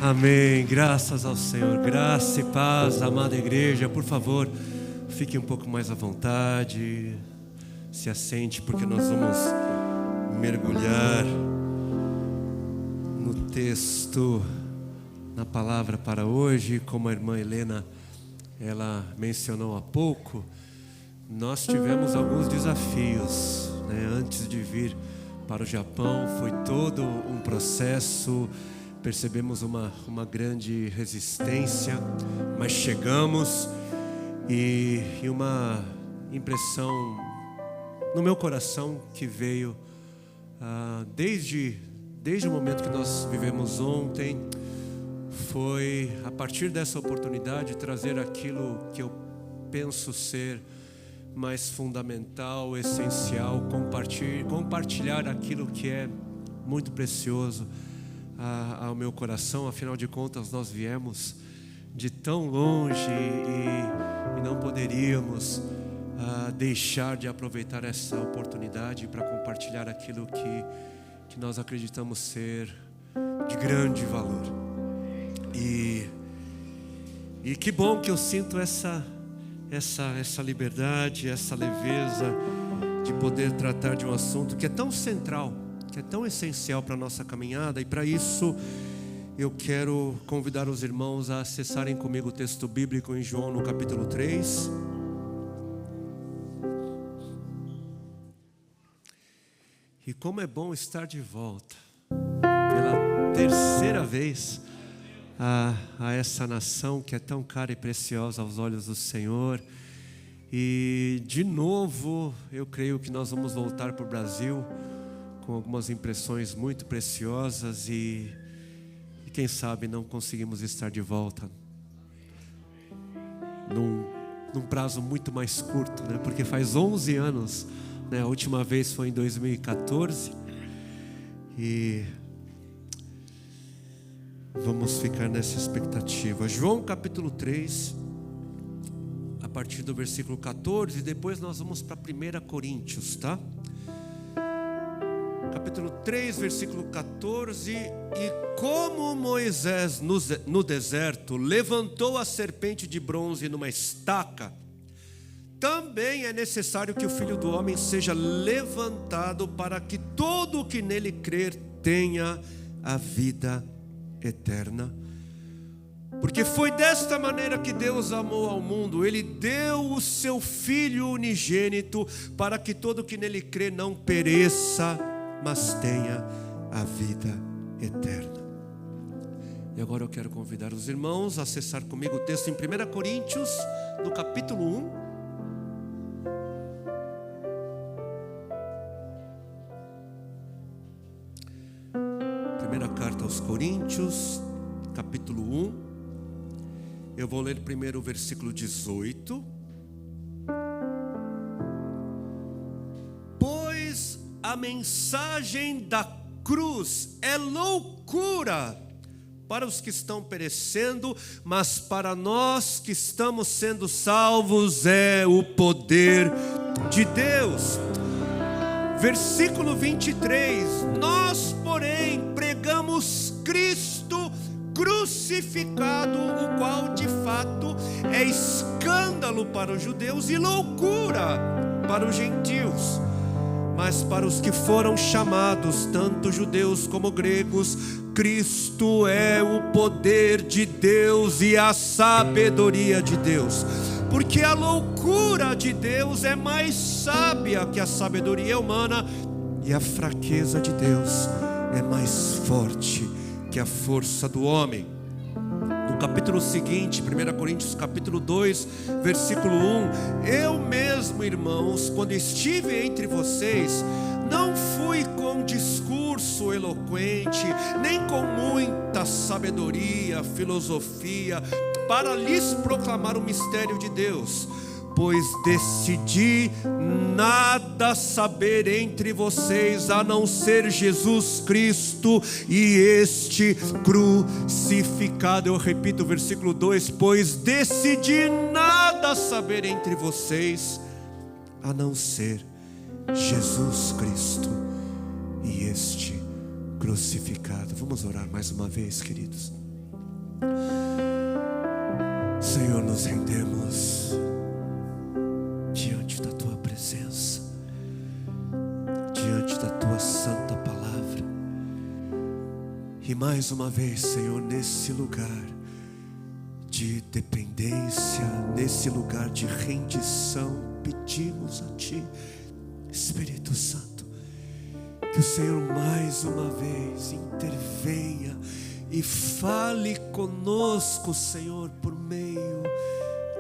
Amém, graças ao Senhor, graça e paz, amada igreja. Por favor, fique um pouco mais à vontade, se assente, porque nós vamos mergulhar no texto, na palavra para hoje. Como a irmã Helena, ela mencionou há pouco, nós tivemos alguns desafios, né? Antes de vir para o Japão, foi todo um processo. Percebemos uma grande resistência, mas chegamos e uma impressão no meu coração que veio desde o momento que nós vivemos ontem, foi a partir dessa oportunidade trazer aquilo que eu penso ser mais fundamental, essencial, compartilhar aquilo que é muito precioso ao meu coração. Afinal de contas, nós viemos de tão longe e não poderíamos deixar de aproveitar essa oportunidade para compartilhar aquilo que nós acreditamos ser de grande valor. E que bom que eu sinto essa liberdade, essa leveza de poder tratar de um assunto que é tão central, que é tão essencial para a nossa caminhada. E para isso eu quero convidar os irmãos a acessarem comigo o texto bíblico em João no capítulo 3. E como é bom estar de volta pela terceira vez a essa nação que é tão cara e preciosa aos olhos do Senhor. E de novo eu creio que nós vamos voltar para o Brasil com algumas impressões muito preciosas e quem sabe não conseguimos estar de volta num prazo muito mais curto, né? Porque faz 11 anos, né? A última vez foi em 2014 e vamos ficar nessa expectativa. João capítulo 3, a partir do versículo 14, e depois nós vamos para 1 Coríntios, tá? Capítulo 3, versículo 14. E como Moisés no deserto levantou a serpente de bronze numa estaca, também é necessário que o Filho do Homem seja levantado, para que todo o que nele crer tenha a vida eterna. Porque foi desta maneira que Deus amou ao mundo. Ele deu o seu Filho unigênito, para que todo o que nele crê não pereça, mas tenha a vida eterna. E agora eu quero convidar os irmãos a acessar comigo o texto em 1 Coríntios, no capítulo 1. Primeira carta aos Coríntios, capítulo 1. Eu vou ler primeiro o versículo 18. Pois a mensagem da cruz é loucura para os que estão perecendo, mas para nós que estamos sendo salvos é o poder de Deus. Versículo 23. Nós, porém, pregamos Cristo crucificado, o qual de fato é escândalo para os judeus e loucura para os gentios. Mas para os que foram chamados, tanto judeus como gregos, Cristo é o poder de Deus e a sabedoria de Deus. Porque a loucura de Deus é mais sábia que a sabedoria humana, e a fraqueza de Deus é mais forte que a força do homem. No capítulo seguinte, 1 Coríntios capítulo 2, versículo 1. Eu mesmo, irmãos, quando estive entre vocês, não fui com discurso eloquente, nem com muita sabedoria, filosofia, para lhes proclamar o mistério de Deus, pois decidi nada saber entre vocês, a não ser Jesus Cristo e este crucificado. Eu repito o versículo 2: pois decidi nada saber entre vocês, a não ser Jesus Cristo e este crucificado. Vamos orar mais uma vez, queridos. Senhor, nos rendemos diante da Tua presença, diante da Tua santa palavra. E mais uma vez, Senhor, nesse lugar de dependência, nesse lugar de rendição, pedimos a Ti, Espírito Santo, que o Senhor mais uma vez intervenha e fale conosco, Senhor, por meio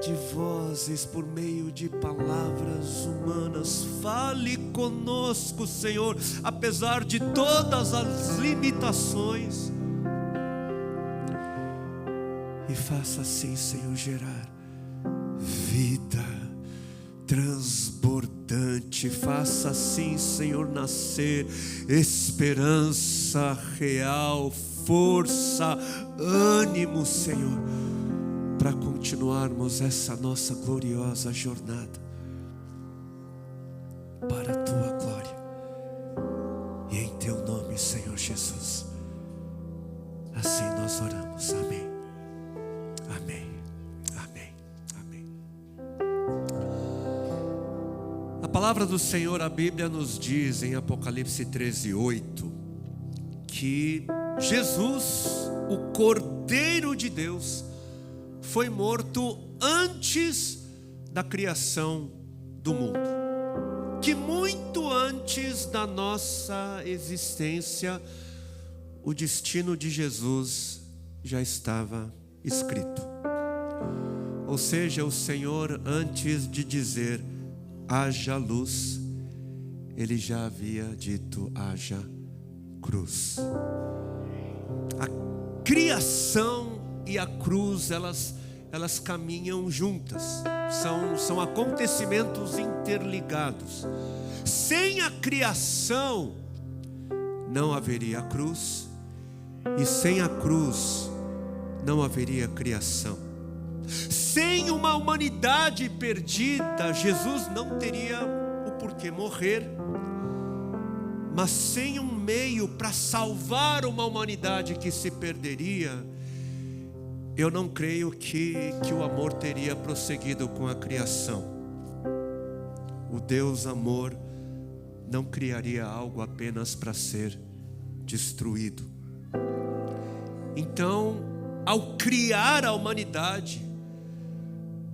de vozes, por meio de palavras humanas. Fale conosco, Senhor, apesar de todas as limitações. E faça assim, Senhor, gerar vida transbordante. Faça assim, Senhor, nascer esperança real, força, ânimo, Senhor, para continuarmos essa nossa gloriosa jornada para a Tua glória. E em Teu nome, Senhor Jesus, assim nós oramos. Amém. Amém. Amém. Amém. A palavra do Senhor, a Bíblia nos diz em Apocalipse 13:8, que Jesus, o Cordeiro de Deus, foi morto antes da criação do mundo. Que muito antes da nossa existência, o destino de Jesus já estava escrito. Ou seja, o Senhor, antes de dizer haja luz, Ele já havia dito haja cruz. A criação e a cruz, elas caminham juntas. São acontecimentos interligados. Sem a criação não haveria a cruz, e sem a cruz não haveria criação. Sem uma humanidade perdida, Jesus não teria o porquê morrer. Mas sem um meio para salvar uma humanidade que se perderia, eu não creio que o amor teria prosseguido com a criação. O Deus amor não criaria algo apenas para ser destruído. Então, ao criar a humanidade,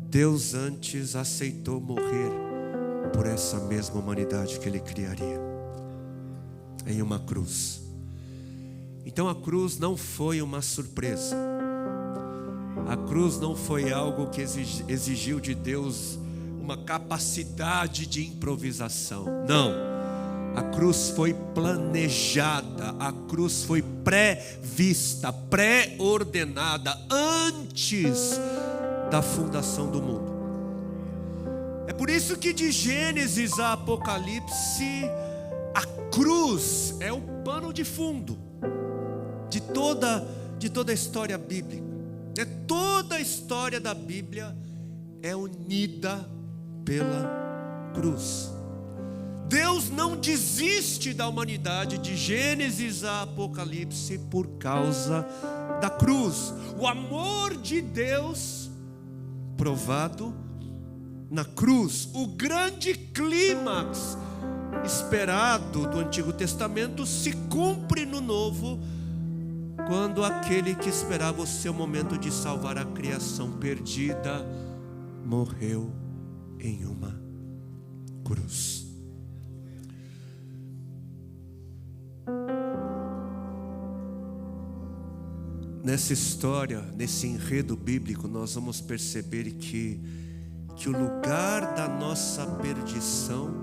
Deus antes aceitou morrer por essa mesma humanidade que Ele criaria, em uma cruz. Então a cruz não foi uma surpresa. A cruz não foi algo que exigiu de Deus uma capacidade de improvisação. Não. A cruz foi planejada, a cruz foi pré-vista, pré-ordenada antes da fundação do mundo. É por isso que de Gênesis a Apocalipse, a cruz é o pano de fundo de toda a história bíblica. Toda a história da Bíblia é unida pela cruz. Deus não desiste da humanidade de Gênesis a Apocalipse por causa da cruz. O amor de Deus provado na cruz, o grande clímax esperado do Antigo Testamento se cumpre no Novo, quando aquele que esperava o seu momento de salvar a criação perdida morreu em uma cruz. Nessa história, nesse enredo bíblico, nós vamos perceber que o lugar da nossa perdição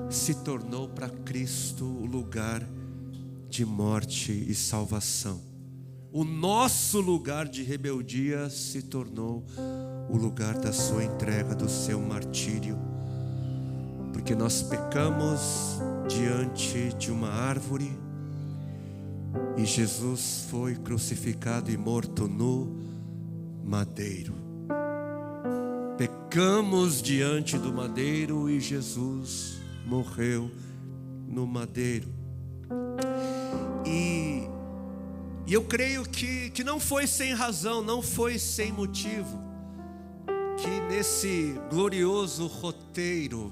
se tornou para Cristo o lugar de morte e salvação. O nosso lugar de rebeldia se tornou o lugar da sua entrega, do seu martírio, porque nós pecamos diante de uma árvore e Jesus foi crucificado e morto no madeiro. Pecamos diante do madeiro e Jesus E eu creio que não foi sem razão, não foi sem motivo, que nesse glorioso roteiro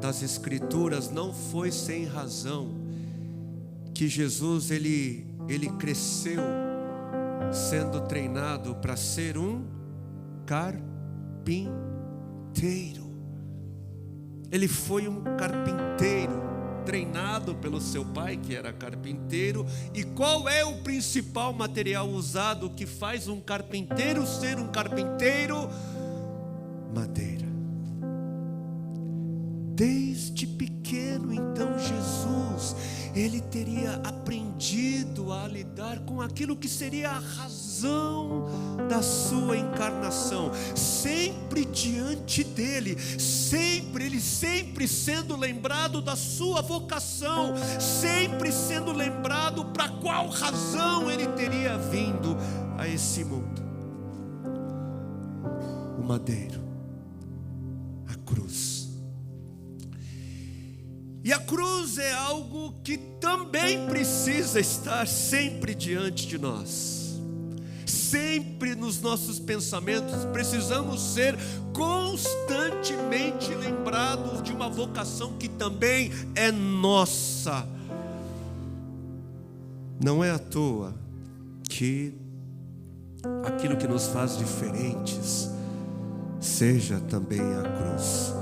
das Escrituras, não foi sem razão que Jesus ele cresceu sendo treinado para ser um carpinteiro. Ele foi um carpinteiro treinado pelo seu pai, que era carpinteiro. E qual é o principal material usado que faz um carpinteiro ser um carpinteiro? Madeira. Desde pequeno, então, Jesus, ele teria aprendido a lidar com aquilo que seria a razão da sua encarnação, sempre diante dele, ele sempre sendo lembrado da sua vocação, sempre sendo lembrado para qual razão ele teria vindo a esse mundo. O madeiro, a cruz. E a cruz é algo que também precisa estar sempre diante de nós. Sempre nos nossos pensamentos precisamos ser constantemente lembrados de uma vocação que também é nossa. Não é à toa que aquilo que nos faz diferentes seja também a cruz.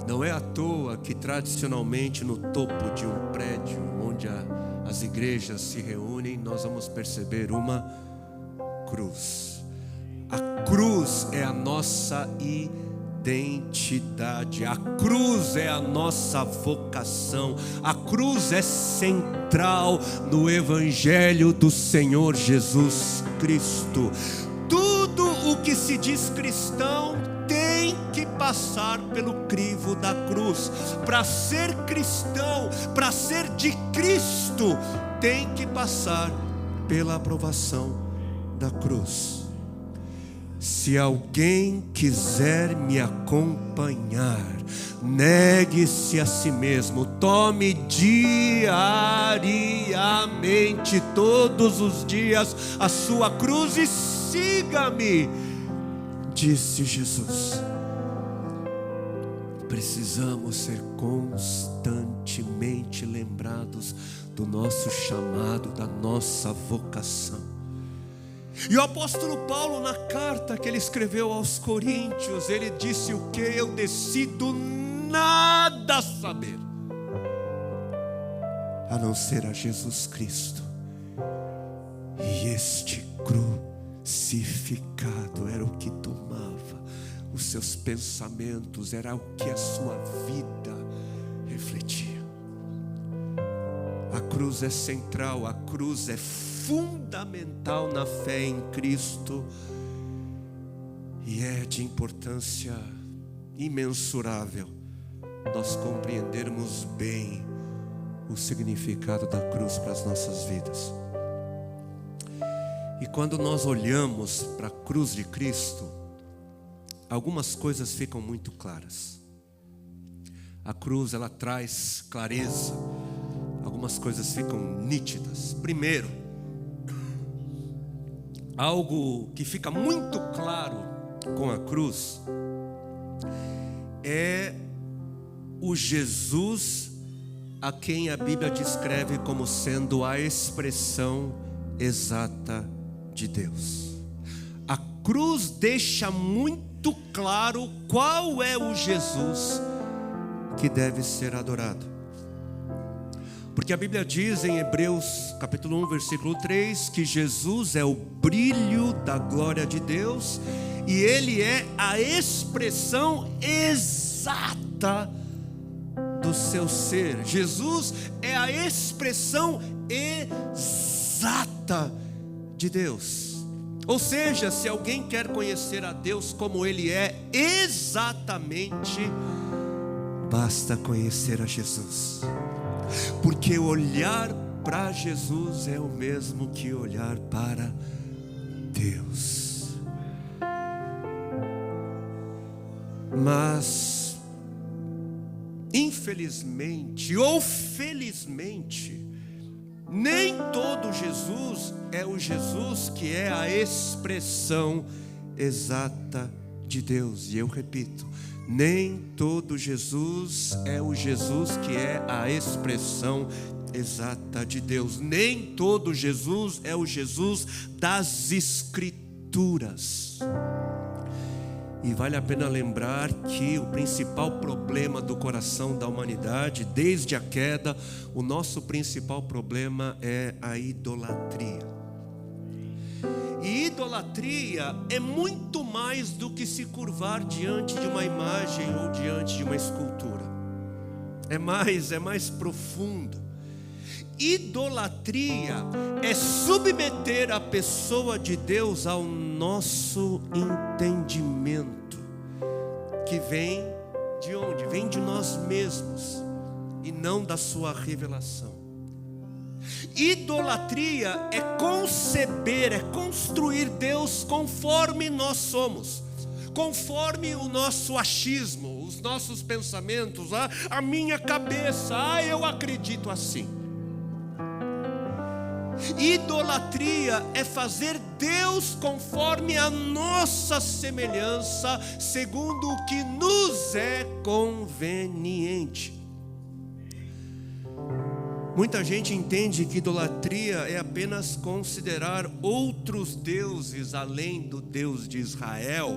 Não é à toa que tradicionalmente no topo de um prédio onde as igrejas se reúnem, nós vamos perceber uma cruz. A cruz é a nossa identidade, a cruz é a nossa vocação, a cruz é central no Evangelho do Senhor Jesus Cristo. Tudo o que se diz cristão tem que passar pelo crivo da cruz. Para ser cristão, para ser de Cristo, tem que passar pela aprovação da cruz. Se alguém quiser me acompanhar, negue-se a si mesmo, tome diariamente, todos os dias, a sua cruz e siga-me, disse Jesus. Precisamos ser constantemente lembrados do nosso chamado, da nossa vocação. E o apóstolo Paulo, na carta que ele escreveu aos Coríntios, ele disse o que? Eu decido nada saber, a não ser a Jesus Cristo e este crucificado. Era o que tomava os seus pensamentos, era o que a sua vida refletia. A cruz é central, a cruz é fundamental na fé em Cristo e é de importância imensurável nós compreendermos bem o significado da cruz para as nossas vidas. E quando nós olhamos para a cruz de Cristo, algumas coisas ficam muito claras. A cruz, ela traz clareza, algumas coisas ficam nítidas. Primeiro, algo que fica muito claro com a cruz é o Jesus a quem a Bíblia descreve como sendo a expressão exata de Deus. A cruz deixa muito claro qual é o Jesus que deve ser adorado. Porque a Bíblia diz em Hebreus capítulo 1, versículo 3, que Jesus é o brilho da glória de Deus e Ele é a expressão exata do seu ser. Jesus é a expressão exata de Deus. Ou seja, se alguém quer conhecer a Deus como Ele é exatamente, basta conhecer a Jesus. Porque olhar para Jesus é o mesmo que olhar para Deus. Mas, infelizmente ou felizmente, Nem todo Jesus é o Jesus que é a expressão exata de Deus. E eu repito, nem todo Jesus é o Jesus que é a expressão exata de Deus. Nem todo Jesus é o Jesus das Escrituras. E vale a pena lembrar que o principal problema do coração da humanidade, desde a queda, o nosso principal problema é a idolatria. E idolatria é muito mais do que se curvar diante de uma imagem ou diante de uma escultura. É mais profundo. Idolatria é submeter a pessoa de Deus ao nosso entendimento, que vem de onde? Vem de nós mesmos e não da sua revelação. Idolatria é conceber, é construir Deus conforme nós somos, conforme o nosso achismo, os nossos pensamentos, a minha cabeça, eu acredito assim. Idolatria é fazer Deus conforme a nossa semelhança, segundo o que nos é conveniente. Muita gente entende que idolatria é apenas considerar outros deuses além do Deus de Israel.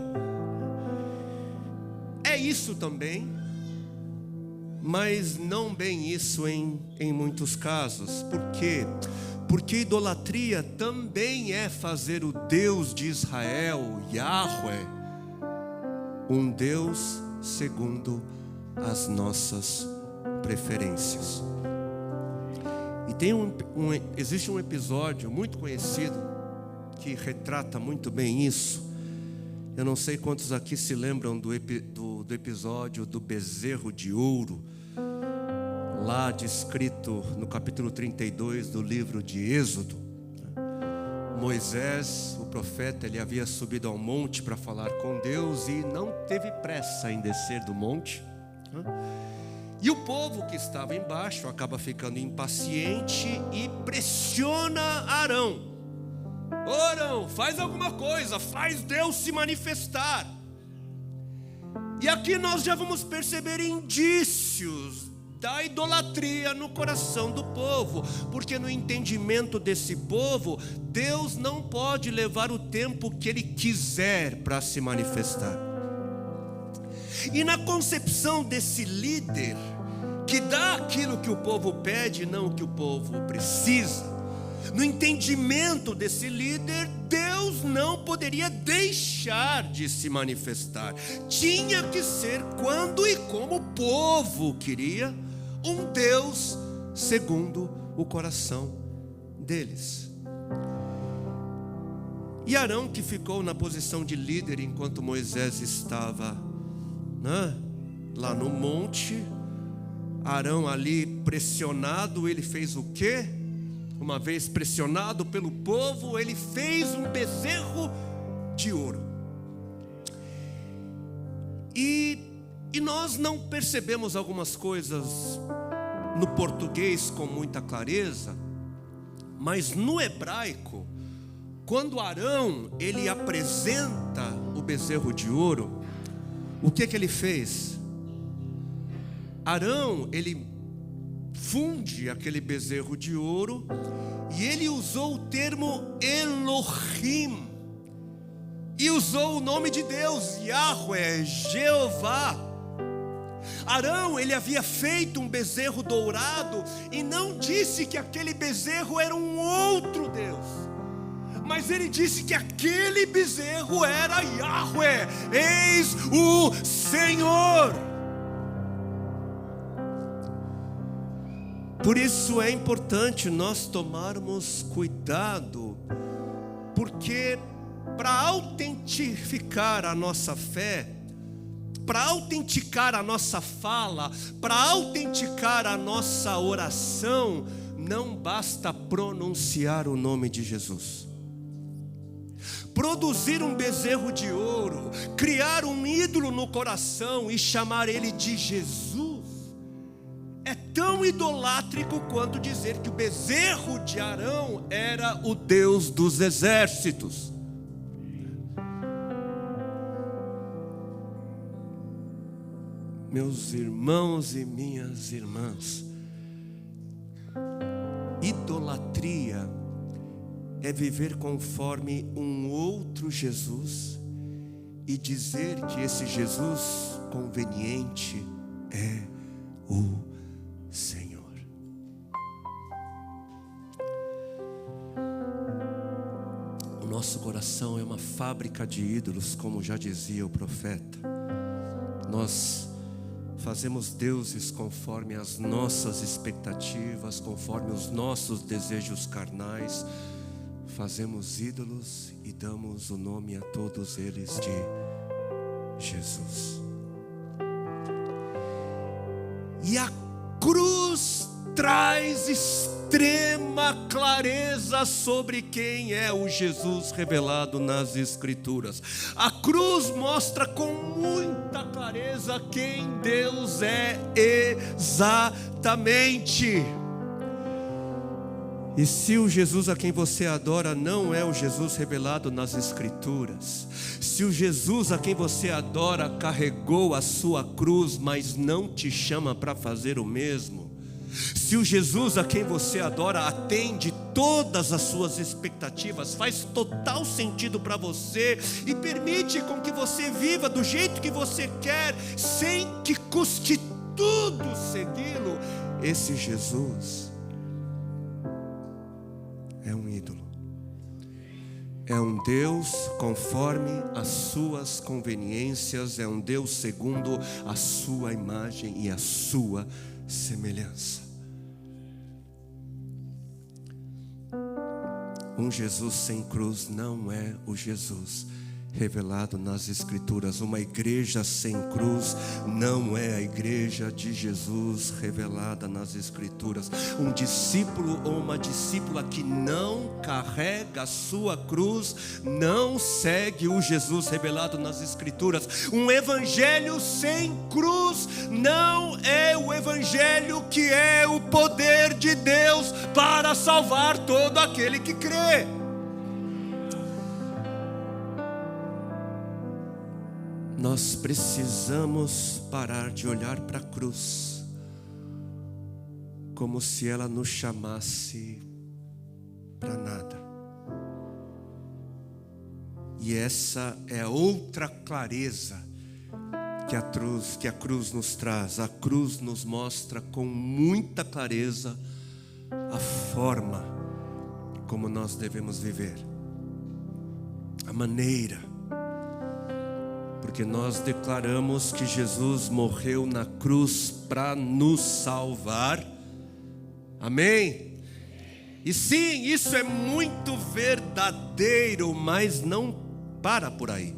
É isso também, mas não bem isso em muitos casos. Por quê? Porque idolatria também é fazer o Deus de Israel, Yahweh, um Deus segundo as nossas preferências. E existe um episódio muito conhecido que retrata muito bem isso. Eu não sei quantos aqui se lembram do episódio do bezerro de ouro, lá descrito no capítulo 32 do livro de Êxodo. Moisés, o profeta, ele havia subido ao monte para falar com Deus e não teve pressa em descer do monte. E o povo que estava embaixo acaba ficando impaciente e pressiona Arão. Arão, faz alguma coisa, faz Deus se manifestar. E aqui nós já vamos perceber indícios da idolatria no coração do povo, porque no entendimento desse povo, Deus não pode levar o tempo que Ele quiser para se manifestar. E na concepção desse líder, que dá aquilo que o povo pede, não o que o povo precisa, no entendimento desse líder, Deus não poderia deixar de se manifestar. Tinha que ser quando e como o povo queria, um Deus segundo o coração deles. E Arão, que ficou na posição de líder enquanto Moisés estava lá no monte, Arão ali pressionado, ele fez o quê? Uma vez pressionado pelo povo, ele fez um bezerro de ouro. E nós não percebemos algumas coisas no português com muita clareza, mas no hebraico, quando Arão ele apresenta o bezerro de ouro, o que ele fez? Arão, ele funde aquele bezerro de ouro e ele usou o termo Elohim e usou o nome de Deus, Yahweh, Jeová. Arão, ele havia feito um bezerro dourado e não disse que aquele bezerro era um outro Deus, mas ele disse que aquele bezerro era Yahweh, eis o Senhor. Por isso é importante nós tomarmos cuidado, porque para autentificar a nossa fé, para autenticar a nossa fala, para autenticar a nossa oração, não basta pronunciar o nome de Jesus. Produzir um bezerro de ouro, criar um ídolo no coração e chamar ele de Jesus, é tão idolátrico quanto dizer que o bezerro de Arão era o Deus dos exércitos. Meus irmãos e minhas irmãs, idolatria é viver conforme um outro Jesus e dizer que esse Jesus conveniente é o Senhor. O nosso coração é uma fábrica de ídolos, como já dizia o profeta. Nós fazemos deuses conforme as nossas expectativas, conforme os nossos desejos carnais. Fazemos ídolos e damos o nome a todos eles de Jesus. E a cruz traz extrema clareza sobre quem é o Jesus revelado nas Escrituras. A cruz mostra com muita clareza quem Deus é exatamente. E se o Jesus a quem você adora não é o Jesus revelado nas Escrituras, se o Jesus a quem você adora carregou a sua cruz, mas não te chama para fazer o mesmo, se o Jesus a quem você adora atende todas as suas expectativas, faz total sentido para você e permite com que você viva do jeito que você quer, sem que custe tudo segui-lo, esse Jesus é um ídolo, é um Deus conforme as suas conveniências, é um Deus segundo a sua imagem e a sua semelhança. Um Jesus sem cruz não é o Jesus revelado nas Escrituras. Uma igreja sem cruz não é a igreja de Jesus revelada nas Escrituras. Um discípulo ou uma discípula que não carrega a sua cruz não segue o Jesus revelado nas Escrituras. Um evangelho sem cruz não é o evangelho que é o poder de Deus para salvar todo aquele que crê. Nós precisamos parar de olhar para a cruz como se ela nos chamasse para nada. E essa é outra clareza que a cruz nos traz. A cruz nos mostra com muita clareza a forma como nós devemos viver, a maneira. Porque nós declaramos que Jesus morreu na cruz para nos salvar. Amém? E sim, isso é muito verdadeiro, mas não para por aí.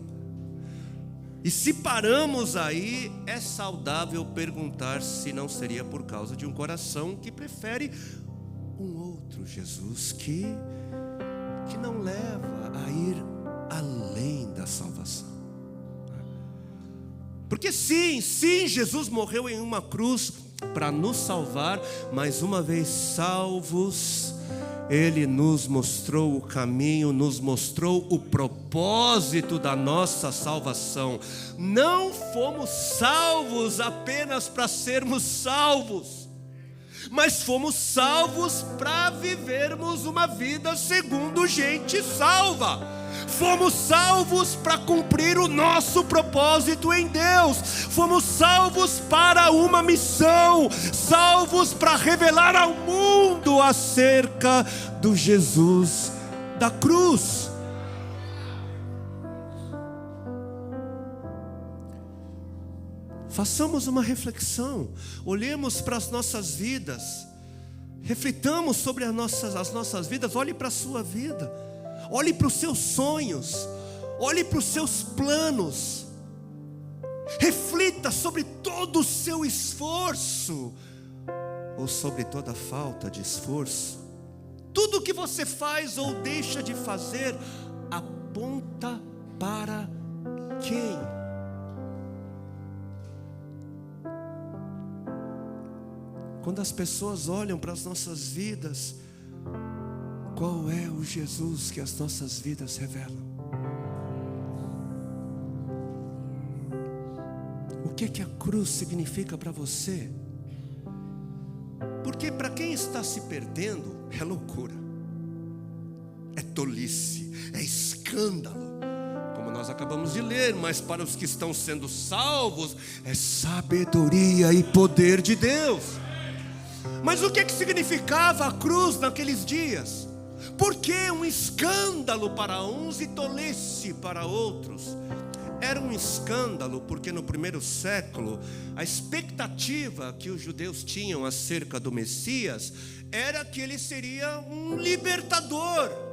E se paramos aí, é saudável perguntar se não seria por causa de um coração que prefere um outro Jesus que não leva a ir além da salvação. Porque sim, Jesus morreu em uma cruz para nos salvar, mas uma vez salvos, Ele nos mostrou o caminho, nos mostrou o propósito da nossa salvação. Não fomos salvos apenas para sermos salvos, mas fomos salvos para vivermos uma vida segundo gente salva. Fomos salvos para cumprir o nosso propósito em Deus. Fomos salvos para uma missão. Salvos para revelar ao mundo acerca do Jesus da cruz. Façamos uma reflexão. Olhemos para as nossas vidas. Reflitamos sobre as nossas vidas. Olhe para a sua vida. Olhe para os seus sonhos, olhe para os seus planos, reflita sobre todo o seu esforço, ou sobre toda a falta de esforço. Tudo que você faz ou deixa de fazer, aponta para quem? Quando as pessoas olham para as nossas vidas, qual é o Jesus que as nossas vidas revelam? O que a cruz significa para você? Porque para quem está se perdendo, é loucura, é tolice, é escândalo, como nós acabamos de ler. Mas para os que estão sendo salvos, é sabedoria e poder de Deus. Mas o que significava a cruz naqueles dias? Por que um escândalo para uns e tolice para outros? Era um escândalo porque no primeiro século a expectativa que os judeus tinham acerca do Messias era que ele seria um libertador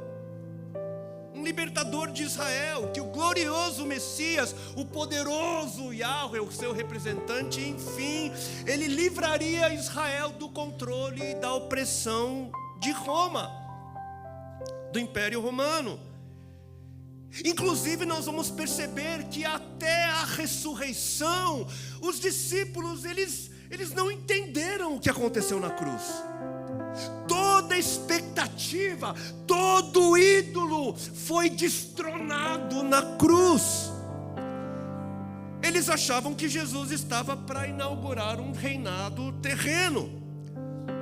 de Israel, que o glorioso Messias, o poderoso Yahweh, o seu representante, enfim, ele livraria Israel do controle e da opressão de Roma, do Império Romano. Inclusive nós vamos perceber que até a ressurreição, os discípulos, eles não entenderam o que aconteceu na cruz. Toda expectativa, todo ídolo foi destronado na cruz. Eles achavam que Jesus estava para inaugurar um reinado terreno,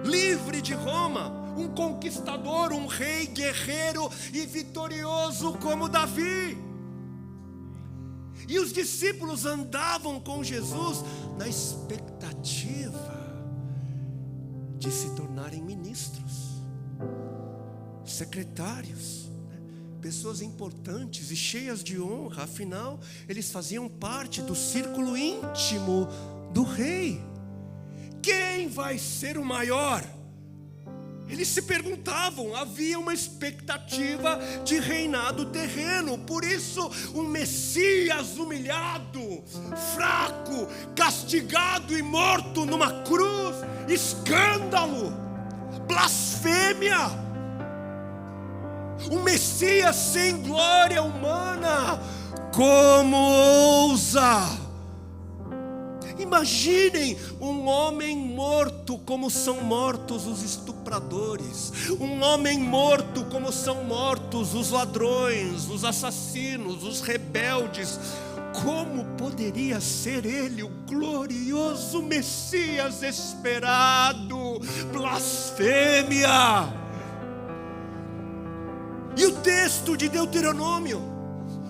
livre de Roma, um conquistador, um rei guerreiro e vitorioso como Davi. E os discípulos andavam com Jesus na expectativa de se tornarem ministros, secretários, pessoas importantes e cheias de honra. Afinal, eles faziam parte do círculo íntimo do rei. Quem vai ser o maior? Eles se perguntavam, havia uma expectativa de reinado terreno. Por isso, um Messias humilhado, fraco, castigado e morto numa cruz, escândalo, blasfêmia. Um Messias sem glória humana, como ousa? Imaginem um homem morto como são mortos os estupradores, um homem morto como são mortos os ladrões, os assassinos, os rebeldes. Como poderia ser ele o glorioso Messias esperado? Blasfêmia! E o texto de Deuteronômio,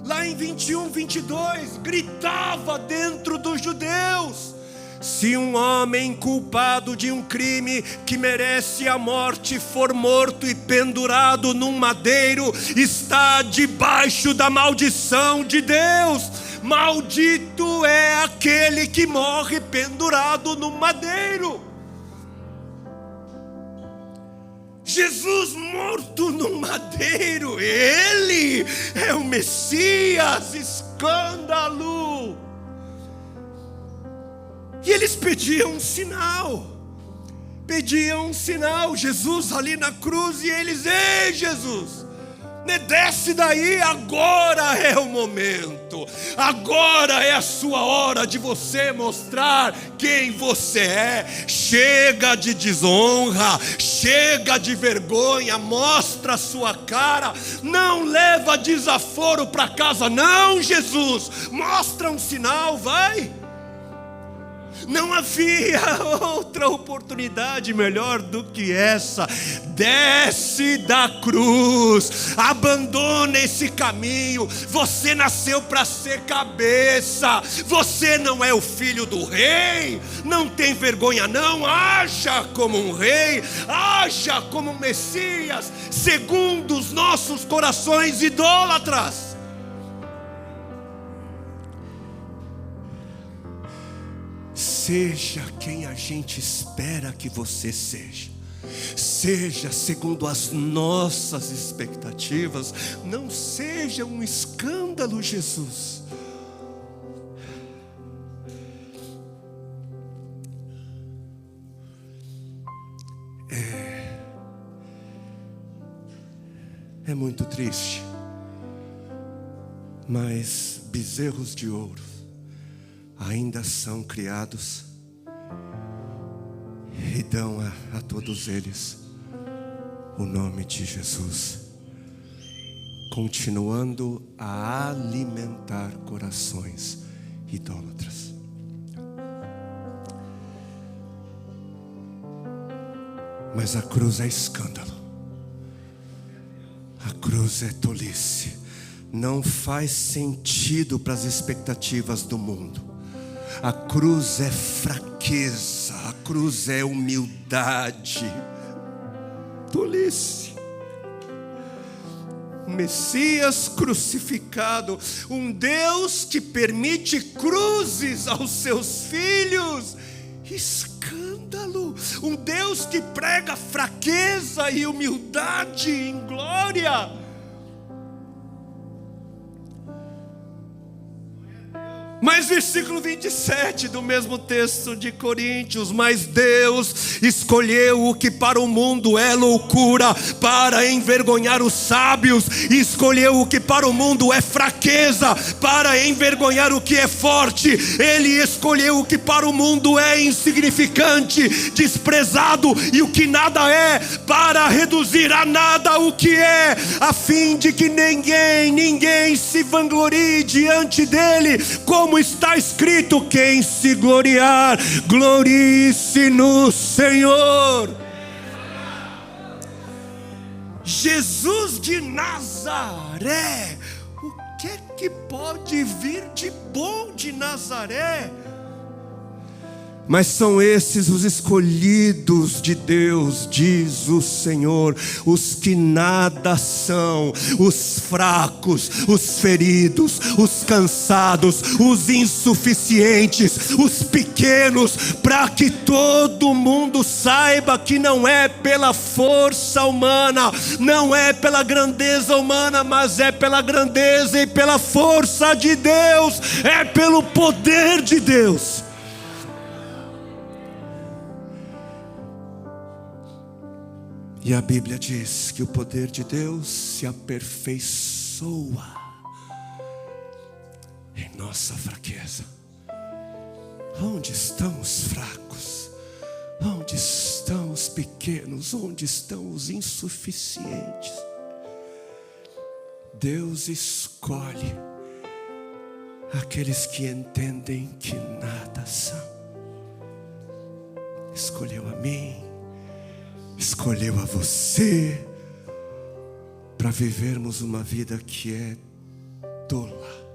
lá em 21, 22, gritava dentro dos judeus: se um homem culpado de um crime que merece a morte for morto e pendurado num madeiro, está debaixo da maldição de Deus. Maldito é aquele que morre pendurado no madeiro. Jesus morto no madeiro, ele é o Messias, escândalo. E eles pediam um sinal, Jesus ali na cruz, e eles: ei Jesus, desce daí, agora é o momento, agora é a sua hora de você mostrar quem você é. Chega de desonra, chega de vergonha, mostra a sua cara, não leva desaforo para casa não, Jesus, mostra um sinal, vai. Não havia outra oportunidade melhor do que essa. Desce da cruz, abandona esse caminho. Você nasceu para ser cabeça, você não é o filho do rei. Não tem vergonha não, haja como um rei, haja como um Messias, segundo os nossos corações idólatras. Seja quem a gente espera que você seja. Seja segundo as nossas expectativas. Não seja um escândalo, Jesus. É muito triste, mas bezerros de ouro ainda são criados e dão a todos eles o nome de Jesus, continuando a alimentar corações idólatras. Mas a cruz é escândalo, a cruz é tolice, não faz sentido para as expectativas do mundo. A cruz é fraqueza, a cruz é humildade, tolice. Messias crucificado, um Deus que permite cruzes aos seus filhos, escândalo. Um Deus que prega fraqueza e humildade em glória. Mas versículo 27 do mesmo texto de Coríntios: mas Deus escolheu o que para o mundo é loucura, para envergonhar os sábios, e escolheu o que para o mundo é fraqueza, para envergonhar o que é forte. Ele escolheu o que para o mundo é insignificante, desprezado, e o que nada é, para reduzir a nada o que é, a fim de que ninguém se vanglorie diante dele. Como está escrito: quem se gloriar, glorie-se no Senhor. Jesus de Nazaré, o que é que pode vir de bom de Nazaré? Mas são esses os escolhidos de Deus, diz o Senhor, os que nada são, os fracos, os feridos, os cansados, os insuficientes, os pequenos, para que todo mundo saiba que não é pela força humana, não é pela grandeza humana, mas é pela grandeza e pela força de Deus, é pelo poder de Deus. E a Bíblia diz que o poder de Deus se aperfeiçoa em nossa fraqueza. Onde estão os fracos? Onde estão os pequenos? Onde estão os insuficientes? Deus escolhe aqueles que entendem que nada são. Escolheu a mim, escolheu a você, para vivermos uma vida que é tola,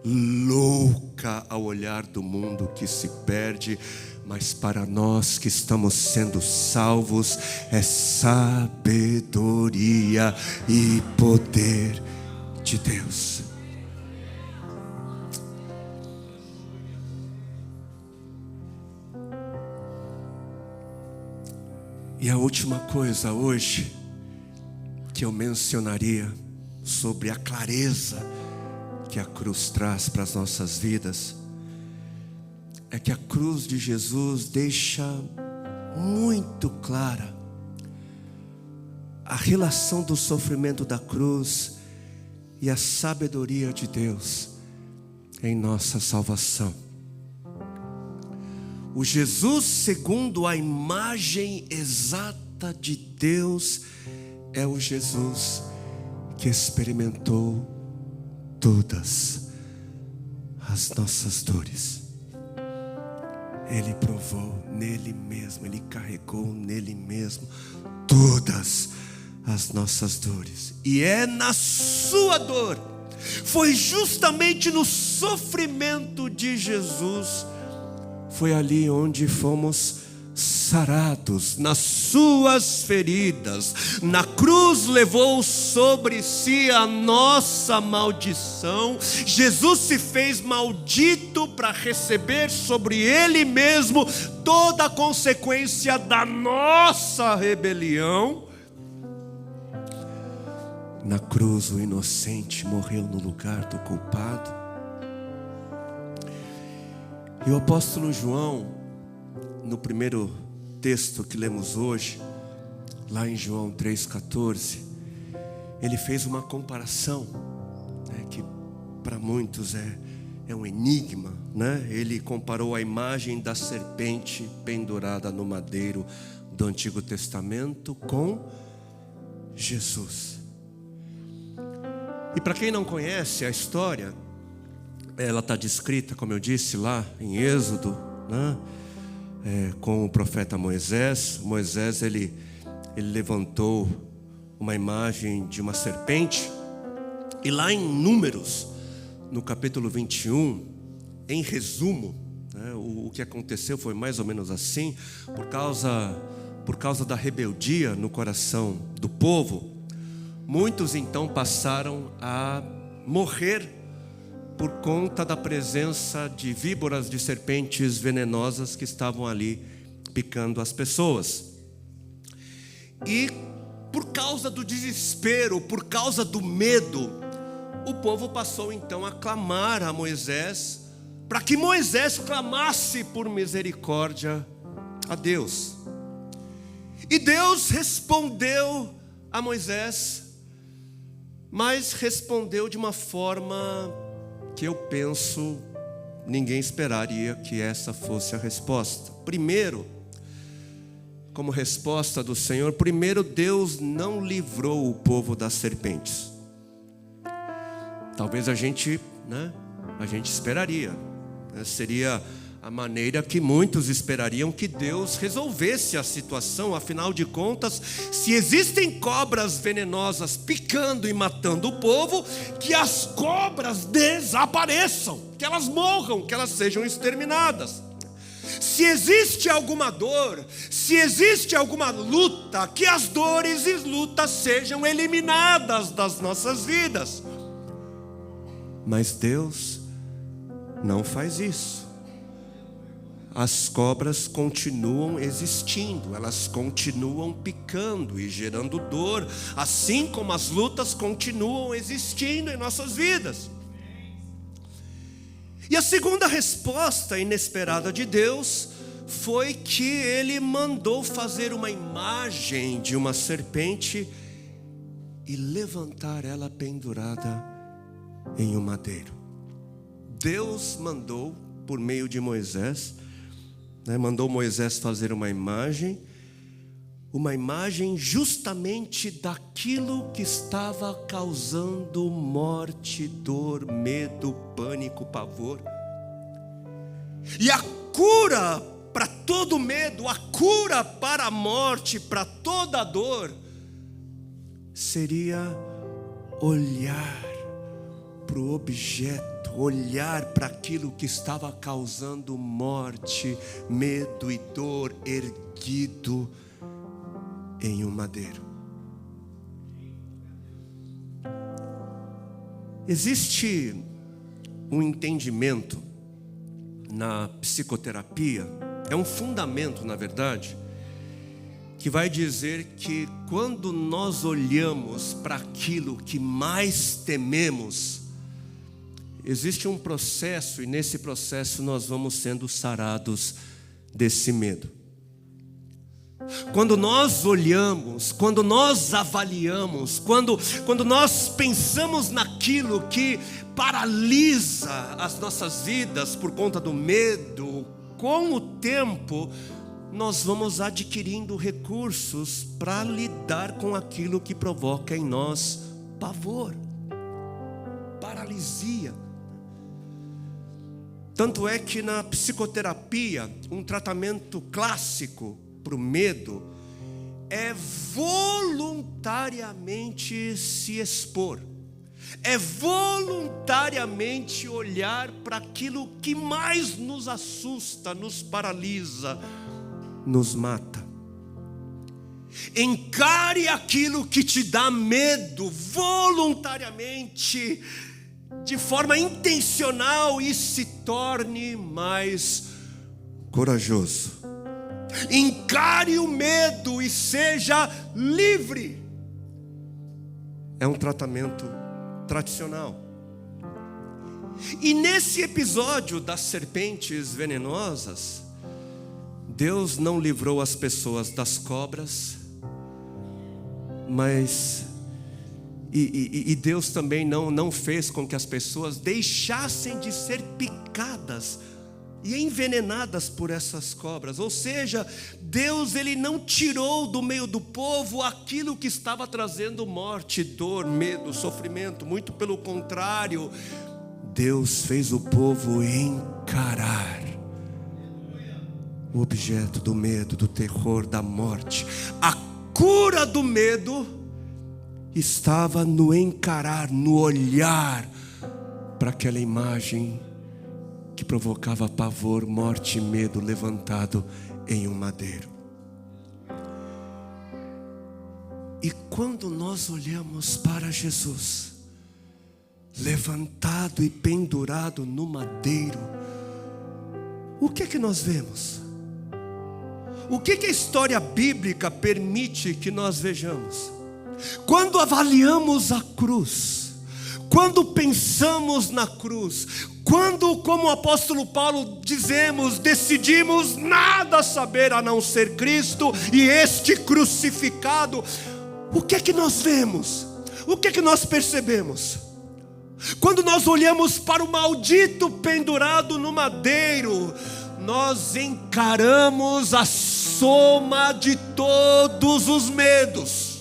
louca ao olhar do mundo que se perde, mas para nós que estamos sendo salvos é sabedoria e poder de Deus. E a última coisa hoje que eu mencionaria sobre a clareza que a cruz traz para as nossas vidas é que a cruz de Jesus deixa muito clara a relação do sofrimento da cruz e a sabedoria de Deus em nossa salvação. O Jesus segundo a imagem exata de Deus é o Jesus que experimentou todas as nossas dores. Ele provou nele mesmo, ele carregou nele mesmo todas as nossas dores. E é na sua dor, foi justamente no sofrimento de Jesus, foi ali onde fomos sarados, nas suas feridas. Na cruz levou sobre si a nossa maldição. Jesus se fez maldito para receber sobre ele mesmo toda a consequência da nossa rebelião. Na cruz o inocente morreu no lugar do culpado. E o apóstolo João, no primeiro texto que lemos hoje, lá em João 3,14, ele fez uma comparação, que para muitos é é um enigma, né? Ele comparou a imagem da serpente pendurada no madeiro do Antigo Testamento com Jesus. E para quem não conhece a história, ela está descrita, como eu disse, lá em Êxodo, né? Com o profeta Moisés. Moisés ele levantou uma imagem de uma serpente. E lá em Números, no capítulo 21, em resumo, né, o que aconteceu foi mais ou menos assim. Por causa da rebeldia no coração do povo, muitos então passaram a morrer por conta da presença de víboras, de serpentes venenosas que estavam ali picando as pessoas. E por causa do desespero, por causa do medo, o povo passou então a clamar a Moisés, para que Moisés clamasse por misericórdia a Deus. E Deus respondeu a Moisés, mas respondeu de uma forma que eu penso ninguém esperaria que essa fosse a resposta. Primeiro, como resposta do Senhor, primeiro Deus não livrou o povo das serpentes. Talvez a gente esperaria, né? Seria a maneira que muitos esperariam que Deus resolvesse a situação. Afinal de contas, se existem cobras venenosas picando e matando o povo, que as cobras desapareçam, que elas morram, que elas sejam exterminadas. Se existe alguma dor, se existe alguma luta, que as dores e lutas sejam eliminadas das nossas vidas. Mas Deus não faz isso. As cobras continuam existindo, elas continuam picando e gerando dor, assim como as lutas continuam existindo em nossas vidas. E a segunda resposta inesperada de Deus foi que Ele mandou fazer uma imagem de uma serpente e levantar ela pendurada em um madeiro. Deus mandou, por meio de Moisés, mandou Moisés fazer uma imagem justamente daquilo que estava causando morte, dor, medo, pânico, pavor. E a cura para todo medo, a cura para a morte, para toda a dor, seria olhar para o objeto, olhar para aquilo que estava causando morte, medo e dor erguido em um madeiro. Existe um entendimento na psicoterapia, é um fundamento, na verdade, que vai dizer que quando nós olhamos para aquilo que mais tememos, existe um processo, e nesse processo nós vamos sendo sarados desse medo. Quando nós olhamos, quando nós avaliamos, quando nós pensamos naquilo que paralisa as nossas vidas por conta do medo, com o tempo nós vamos adquirindo recursos para lidar com aquilo que provoca em nós pavor, paralisia. Tanto é que na psicoterapia, um tratamento clássico para o medo é voluntariamente se expor, é voluntariamente olhar para aquilo que mais nos assusta, nos paralisa, nos mata. Encare aquilo que te dá medo voluntariamente, de forma intencional, e se torne mais corajoso. Encare o medo e seja livre. É um tratamento tradicional. E nesse episódio das serpentes venenosas, Deus não livrou as pessoas das cobras, mas E Deus também não fez com que as pessoas deixassem de ser picadas e envenenadas por essas cobras. Ou seja, Deus ele não tirou do meio do povo aquilo que estava trazendo morte, dor, medo, sofrimento. Muito pelo contrário, Deus fez o povo encarar o objeto do medo, do terror, da morte. A cura do medo estava no encarar, no olhar para aquela imagem que provocava pavor, morte e medo levantado em um madeiro. E quando nós olhamos para Jesus, levantado e pendurado no madeiro, o que é que nós vemos? O que a história bíblica permite que nós vejamos? Quando avaliamos a cruz, quando pensamos na cruz, quando, como o apóstolo Paulo decidimos nada saber a não ser Cristo e este crucificado, o que é que nós vemos? O que é que nós percebemos? Quando nós olhamos para o maldito pendurado no madeiro, nós encaramos a soma de todos os medos.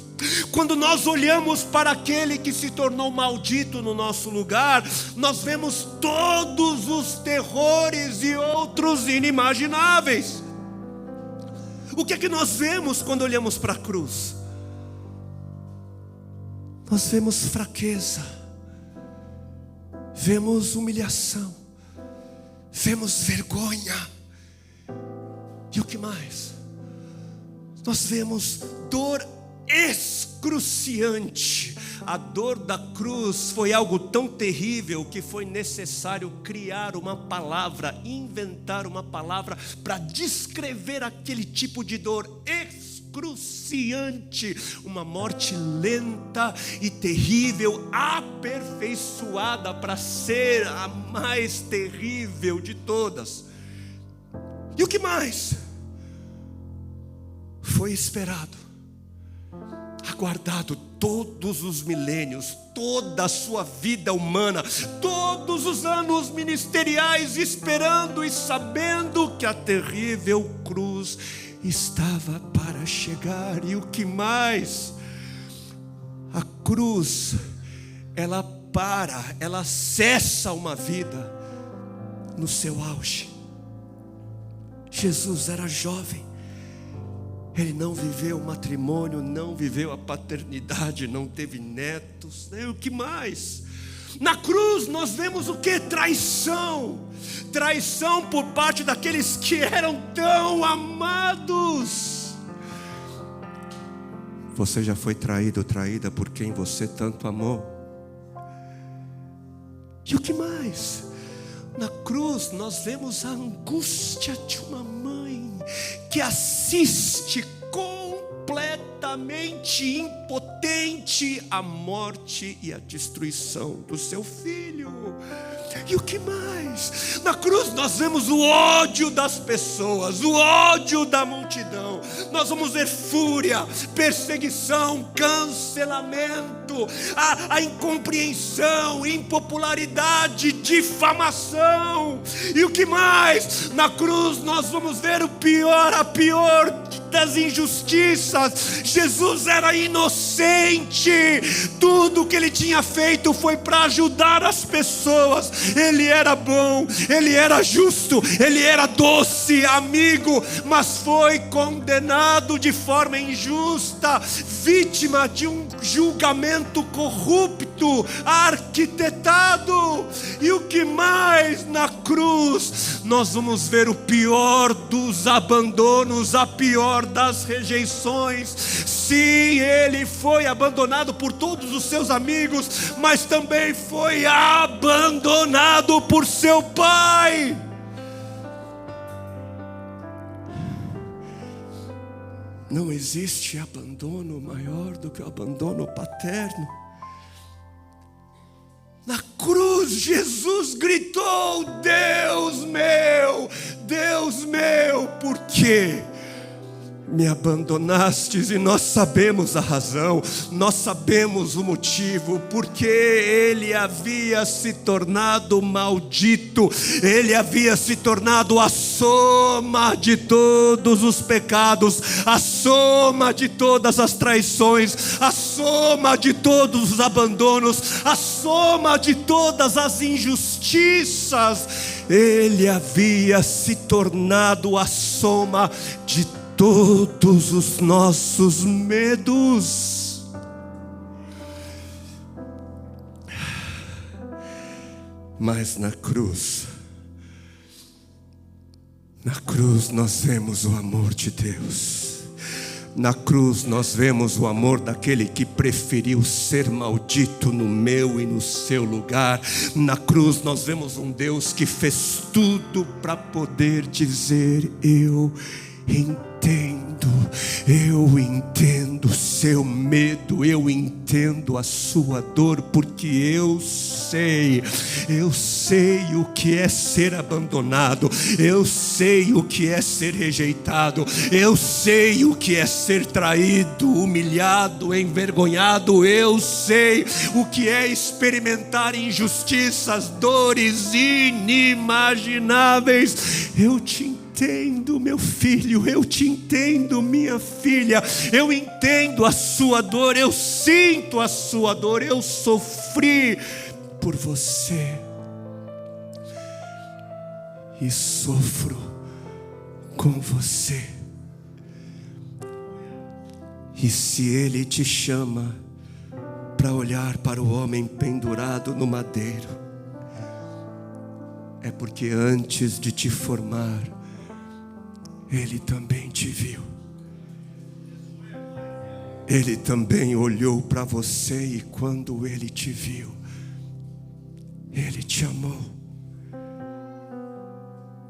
Quando nós olhamos para aquele que se tornou maldito no nosso lugar, nós vemos todos os terrores e outros inimagináveis. O que é que nós vemos quando olhamos para a cruz? Nós vemos fraqueza, vemos humilhação, vemos vergonha. E o que mais? Nós vemos dor excruciante. A dor da cruz foi algo tão terrível que foi necessário criar uma palavra, inventar uma palavra para descrever aquele tipo de dor excruciante, uma morte lenta e terrível, aperfeiçoada para ser a mais terrível de todas. E o que mais? Foi esperado, aguardado todos os milênios, toda a sua vida humana, todos os anos ministeriais, esperando e sabendo que a terrível cruz estava para chegar. E o que mais? A cruz, ela cessa uma vida no seu auge. Jesus era jovem. Ele não viveu o matrimônio, não viveu a paternidade, não teve netos. E o que mais? Na cruz nós vemos o que? Traição. Traição por parte daqueles que eram tão amados. Você já foi traído, traída por quem você tanto amou? E o que mais? Na cruz nós vemos a angústia de uma mãe que assiste completamente impotente à morte e à destruição do seu filho. E o que mais? Na cruz nós vemos o ódio das pessoas, o ódio da multidão. Nós vamos ver fúria, perseguição, cancelamento, a incompreensão, impopularidade, difamação. E o que mais? Na cruz nós vamos ver a pior das injustiças. Jesus era inocente. Tudo que ele tinha feito foi para ajudar as pessoas. Ele era bom, ele era justo, ele era doce, amigo, mas foi condenado de forma injusta, vítima de um julgamento corrupto, arquitetado. E o que mais? Na cruz nós vamos ver o pior dos abandonos, a pior das rejeições. Sim, ele foi abandonado por todos os seus amigos, mas também foi abandonado por seu pai. Não existe abandono maior do que o abandono paterno. Na cruz, Jesus gritou: Deus meu, por quê me abandonastes, e nós sabemos a razão, nós sabemos o motivo, porque ele havia se tornado maldito, ele havia se tornado a soma de todos os pecados, a soma de todas as traições, a soma de todos os abandonos, a soma de todas as injustiças. Ele havia se tornado a soma de todos os nossos medos. Mas na cruz nós vemos o amor de Deus. Na cruz nós vemos o amor daquele que preferiu ser maldito no meu e no seu lugar. Na cruz nós vemos um Deus que fez tudo para poder dizer: eu entendo o seu medo, eu entendo a sua dor, porque eu sei o que é ser abandonado, eu sei o que é ser rejeitado, eu sei o que é ser traído, humilhado, envergonhado, eu sei o que é experimentar injustiças, dores inimagináveis. Eu te entendo, meu filho, eu te entendo, minha filha, eu entendo a sua dor, eu sinto a sua dor, eu sofri por você e sofro com você. E se ele te chama para olhar para o homem pendurado no madeiro, é porque antes de te formar, ele também te viu. Ele também olhou para você, e quando ele te viu, ele te amou.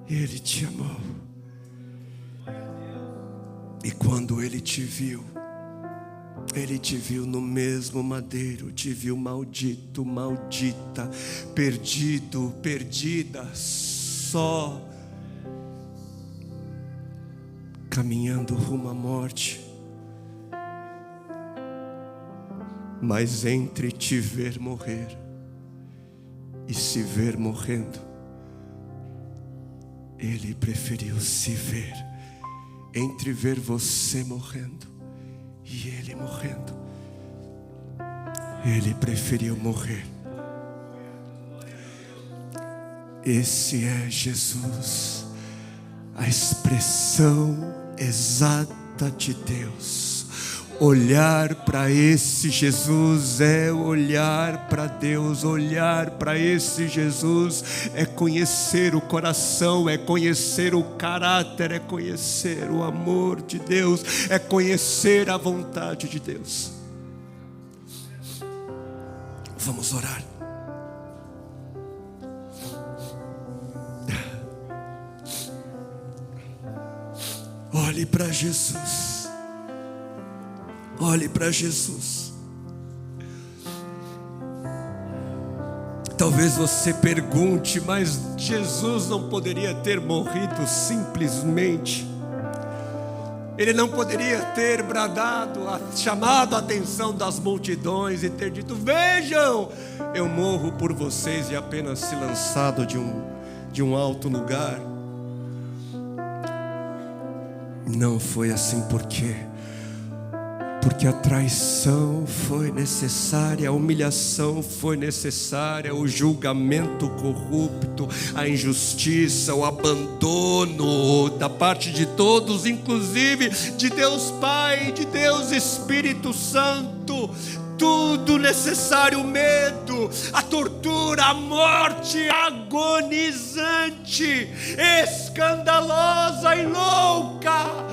Ele te amou. E quando ele te viu no mesmo madeiro, te viu maldito, maldita, perdido, perdida, só, caminhando rumo à morte. Mas entre te ver morrer e se ver morrendo, ele preferiu se ver. Entre ver você morrendo e ele morrendo, ele preferiu morrer. Esse é Jesus, a expressão exata de Deus. Olhar para esse Jesus é olhar para Deus. Olhar para esse Jesus é conhecer o coração, é conhecer o caráter, é conhecer o amor de Deus, é conhecer a vontade de Deus. Vamos orar. Olhe para Jesus. Olhe para Jesus. Talvez você pergunte: mas Jesus não poderia ter morrido simplesmente? Ele não poderia ter bradado, chamado a atenção das multidões e ter dito: vejam, eu morro por vocês, e apenas se lançado de um alto lugar? Não foi assim. Porque a traição foi necessária, a humilhação foi necessária, o julgamento corrupto, a injustiça, o abandono da parte de todos, inclusive de Deus Pai, de Deus Espírito Santo, tudo necessário, o medo, a tortura, a morte agonizante, escandalosa e louca,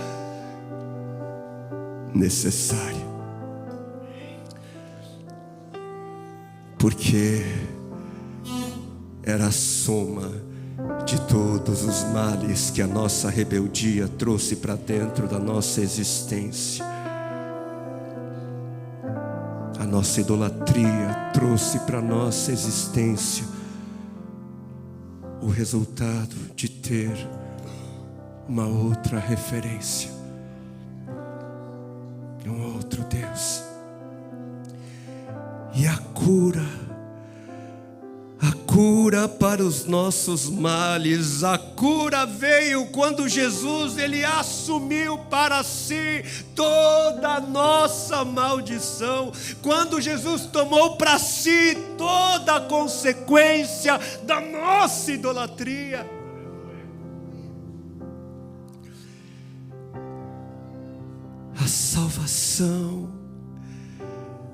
necessário, porque era a soma de todos os males que a nossa rebeldia trouxe para dentro da nossa existência. A nossa idolatria trouxe para a nossa existência o resultado de ter uma outra referência. Deus. E a cura para os nossos males, a cura veio quando Jesus, ele assumiu para si toda a nossa maldição, quando Jesus tomou para si toda a consequência da nossa idolatria. A salvação,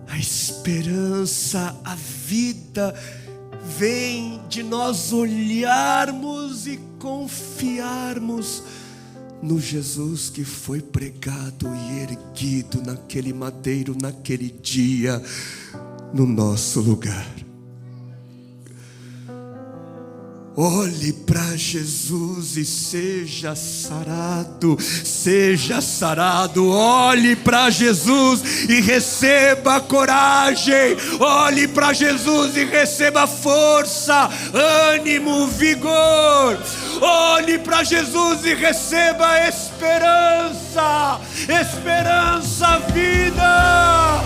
a esperança, a vida vem de nós olharmos e confiarmos no Jesus que foi pregado e erguido naquele madeiro, naquele dia, no nosso lugar. Olhe para Jesus e seja sarado, seja sarado. Olhe para Jesus e receba coragem. Olhe para Jesus e receba força, ânimo, vigor. Olhe para Jesus e receba esperança, esperança, vida.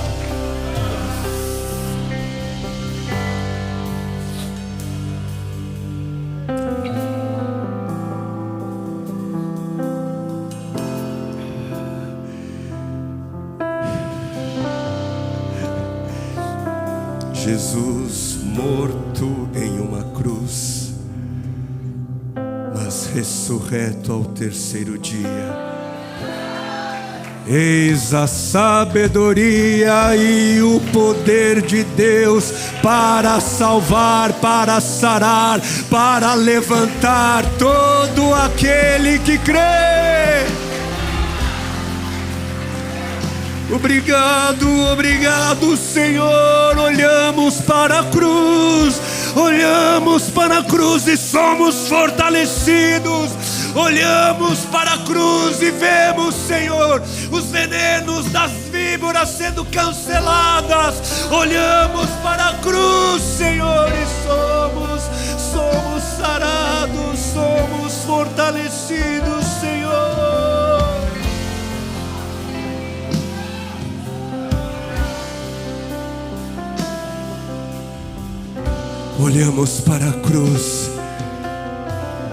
Jesus morto em uma cruz, mas ressurreto ao terceiro dia. Eis a sabedoria e o poder de Deus para salvar, para sarar, para levantar todo aquele que crê. Obrigado, obrigado, Senhor. Olhamos para a cruz e somos fortalecidos. Olhamos para a cruz e vemos, Senhor, os venenos das víboras sendo canceladas. Olhamos para a cruz, Senhor, e somos sarados, somos fortalecidos, Senhor. Olhamos para a cruz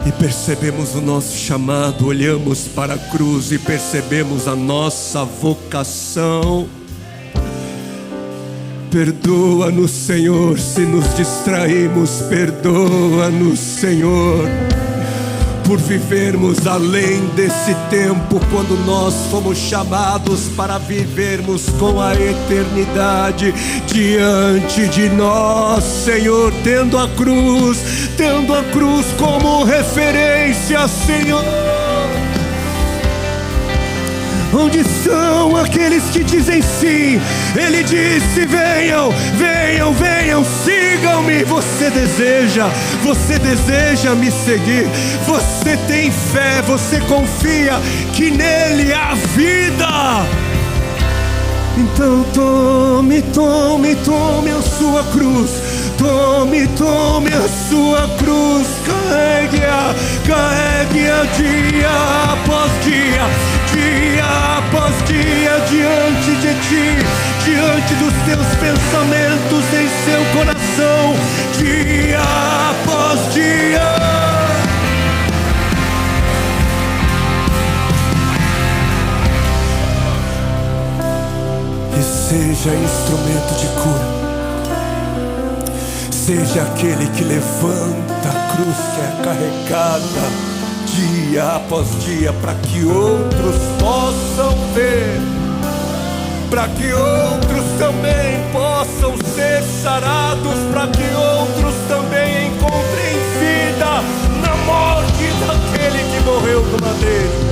e percebemos o nosso chamado. Olhamos para a cruz e percebemos a nossa vocação. Perdoa-nos, Senhor, se nos distraímos. Perdoa-nos, Senhor, por vivermos além desse tempo, quando nós fomos chamados para vivermos com a eternidade diante de nós, Senhor, tendo a cruz como referência, Senhor. Onde estão aqueles que dizem sim? Ele disse: venham, venham, venham, sigam-me. Você deseja me seguir. Você tem fé, você confia que nele há vida. Então tome a sua cruz. Tome a sua cruz. Carregue-a dia após dia, diante de ti, diante dos teus pensamentos em seu coração, dia após dia. E seja instrumento de cura. Seja aquele que levanta a cruz que é carregada dia após dia, para que outros possam ver, para que outros também possam ser sarados, para que outros também encontrem vida na morte daquele que morreu no madeiro.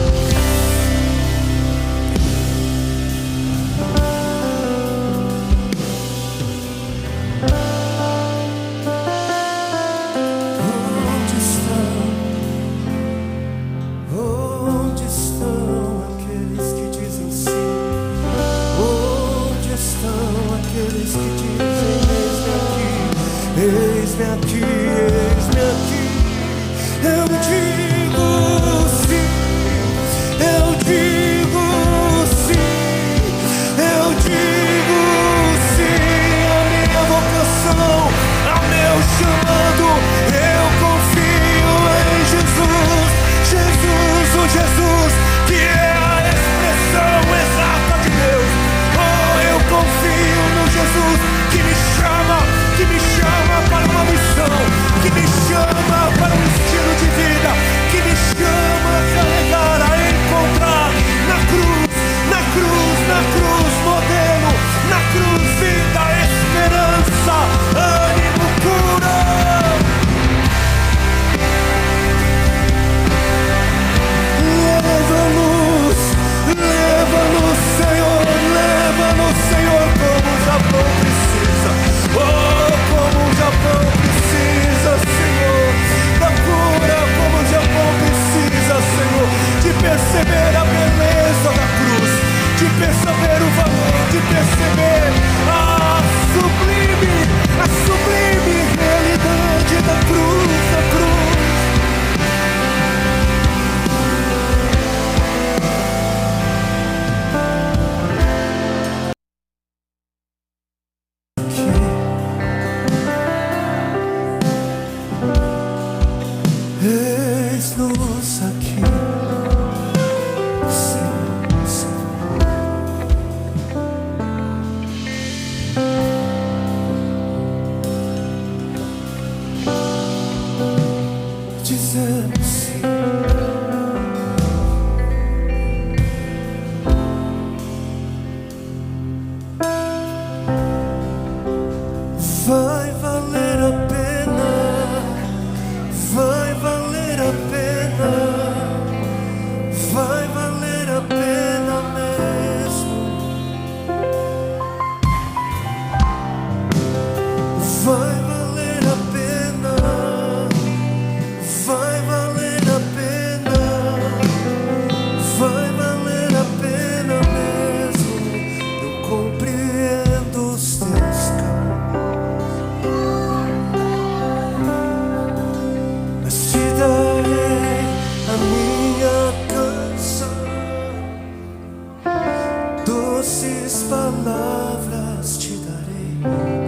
Eis-me aqui, eis-me aqui. Eu digo sim, eu digo sim, eu digo dizemos sim. Vai valer a pena, vai valer a pena, vai valer a pena mesmo. Vai valer a pena, vai valer a pena, vai valer a pena mesmo. Eu compreendo os teus caminhos, mas te darei a minha canção, doces palavras te darei,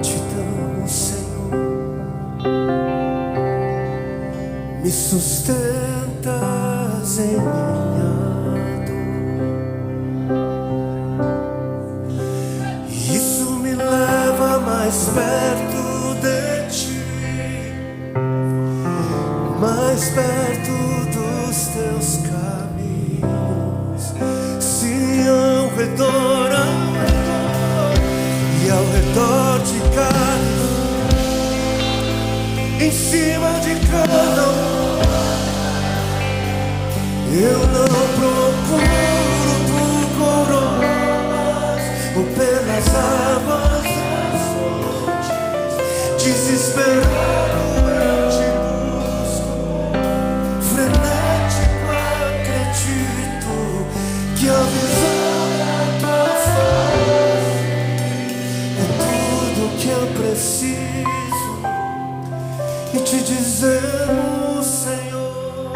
te damos, Senhor. Me sustentas em minha dor, e isso me leva mais perto de ti, mais perto dos teus caminhos. Se ao redor, e ao redor de cada, em cima de cada um, eu não procuro por coroas ou pelas águas das fontes. Desesperado eu te busco, frenético acredito que ao visão da tua face é tudo que eu preciso. E te dizemos, Senhor,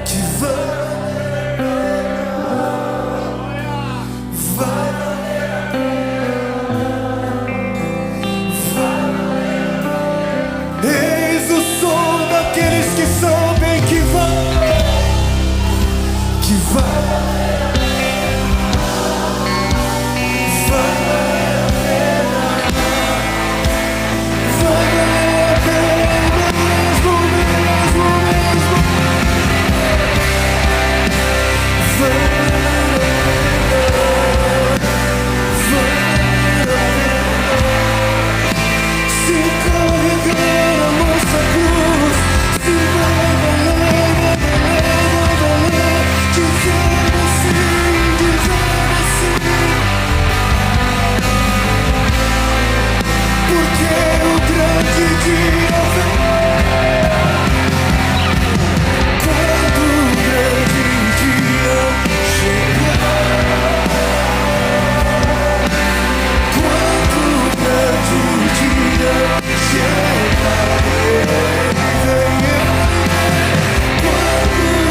que vai valer a pena. Eis o som daqueles que sabem que vai valer a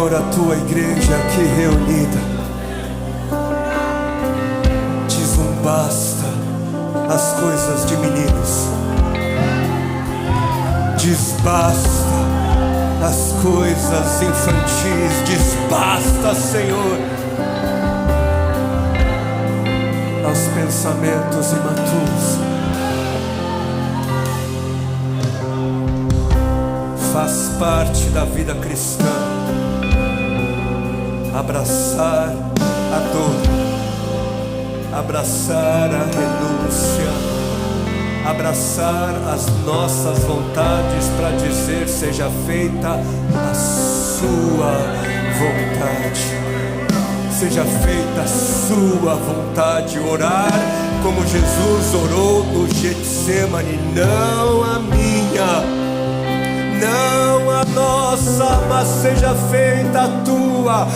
Senhor, a tua igreja aqui reunida diz um basta às coisas de meninos, diz basta às coisas infantis, diz basta, Senhor, aos pensamentos imaturos. Faz parte da vida cristã abraçar a dor, abraçar a renúncia, abraçar as nossas vontades para dizer: seja feita a sua vontade, seja feita a sua vontade. Orar como Jesus orou no Getsemane: não a minha, não a nossa, mas seja feita a tua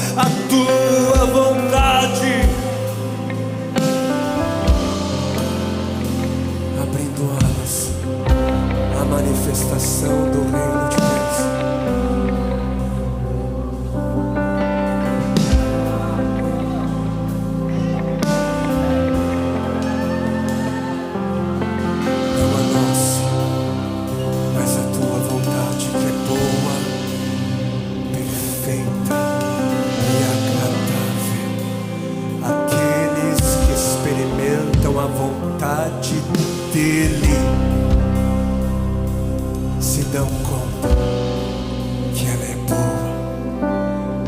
vontade. Abrindo alas à manifestação do reino de Deus. Dele se dão conta que ela é boa,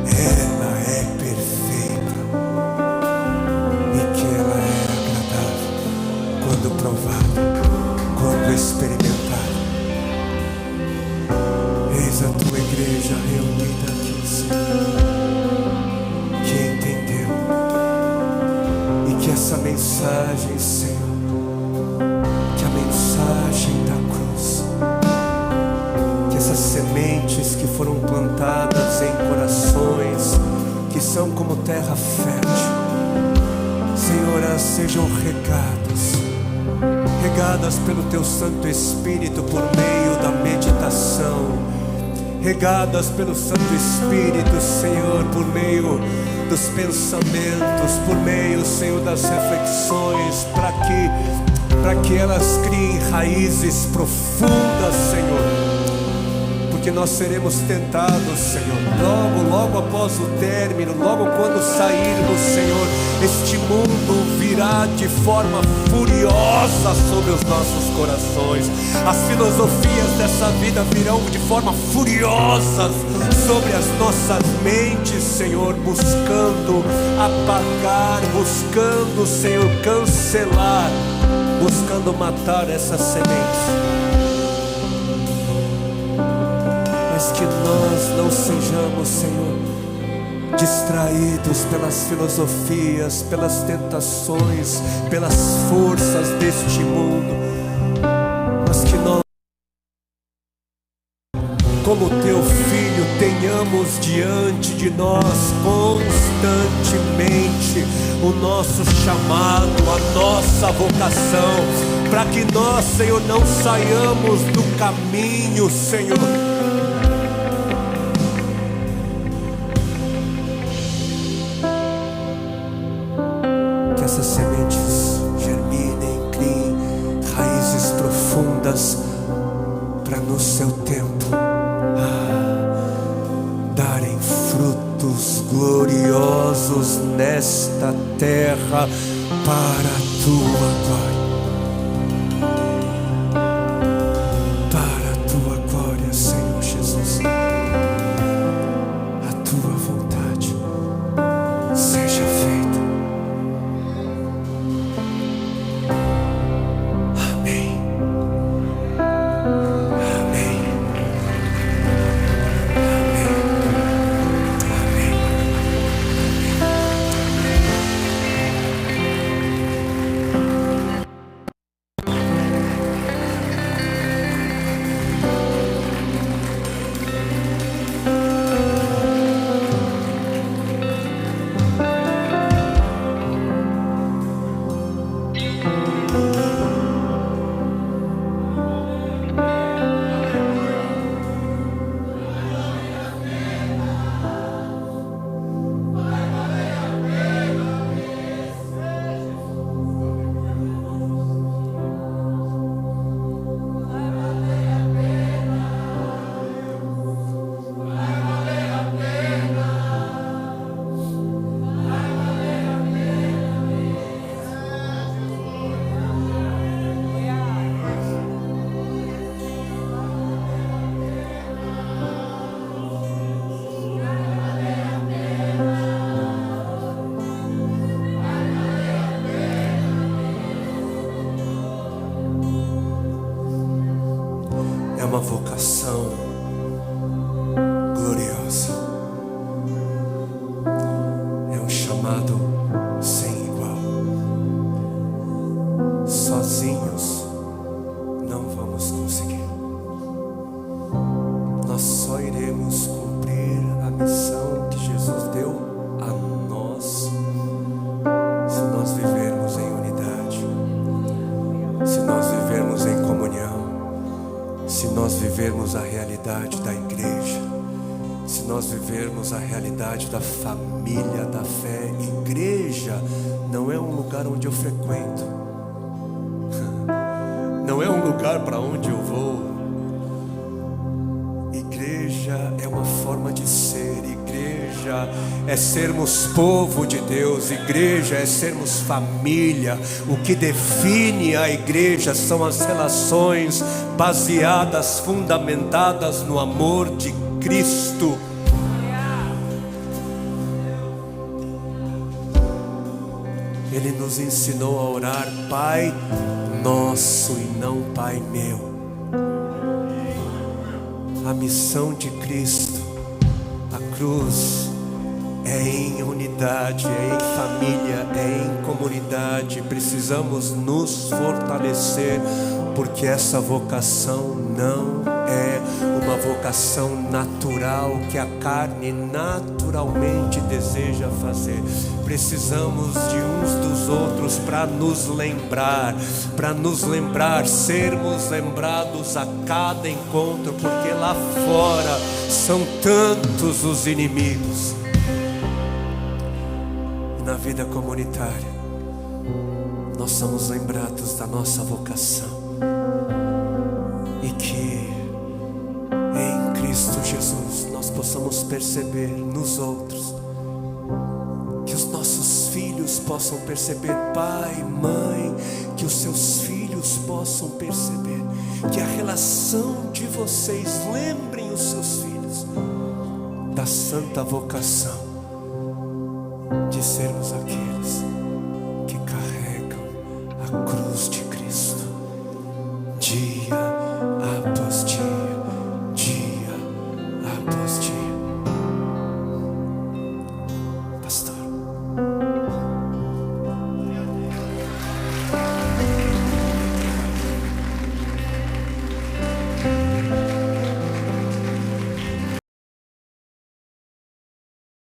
ela é perfeita e que ela é agradável quando provada, quando experimentada. Eis a tua igreja reunida aqui, Senhor, que entendeu e que essa mensagem, Senhor, da cruz, que essas sementes que foram plantadas em corações que são como terra fértil, Senhor, elas sejam regadas pelo Teu Santo Espírito por meio da meditação, regadas pelo Santo Espírito, Senhor, por meio dos pensamentos, por meio, Senhor, das reflexões, para que elas criem raízes profundas, Senhor, porque nós seremos tentados, Senhor, logo após o término, logo quando sairmos, Senhor, este mundo virá de forma furiosa sobre os nossos corações, as filosofias dessa vida virão de forma furiosa sobre as nossas mentes, Senhor, buscando apagar, buscando, Senhor, cancelar, buscando matar essas sementes, mas que nós não sejamos, Senhor, distraídos pelas filosofias, pelas tentações, pelas forças deste mundo, mas que nós, como Teu Filho, tenhamos diante de nós constantemente o nosso chamado, a nossa vocação, para que nós, Senhor, não saiamos do caminho, Senhor. Que essas sementes germinem, criem raízes profundas, para no seu tempo darem frutos gloriosos nesta terra para a Tua glória. Para a Tua glória, Senhor Jesus. A Tua vontade seja feita. Amém. Amém. chamado sem igual. Sozinhos não vamos conseguir. Nós só iremos cumprir a missão que Jesus deu a nós se nós vivermos em unidade, se nós vivermos em comunhão, se nós vivermos a realidade da igreja, se nós vivermos a realidade da família da fé. Igreja não é um lugar onde eu frequento, não é um lugar para onde eu vou. Igreja é uma forma de ser. Igreja é sermos povo de Deus. Igreja é sermos família. O que define a igreja são as relações baseadas, fundamentadas no amor de Cristo. Ele nos ensinou a orar Pai Nosso e não Pai Meu. A missão de Cristo, a cruz, é em unidade, é em família, é em comunidade. Precisamos nos fortalecer, porque essa vocação não é uma vocação natural que a carne naturalmente deseja fazer. Precisamos de uns dos outros para nos lembrar, sermos lembrados a cada encontro, porque lá fora são tantos os inimigos. E na vida comunitária nós somos lembrados da nossa vocação, e que em Cristo Jesus nós possamos perceber nos outros, que os nossos filhos possam perceber, pai, mãe, que os seus filhos possam perceber, que a relação de vocês, lembrem os seus filhos da santa vocação de sermos aqueles que carregam a cruz de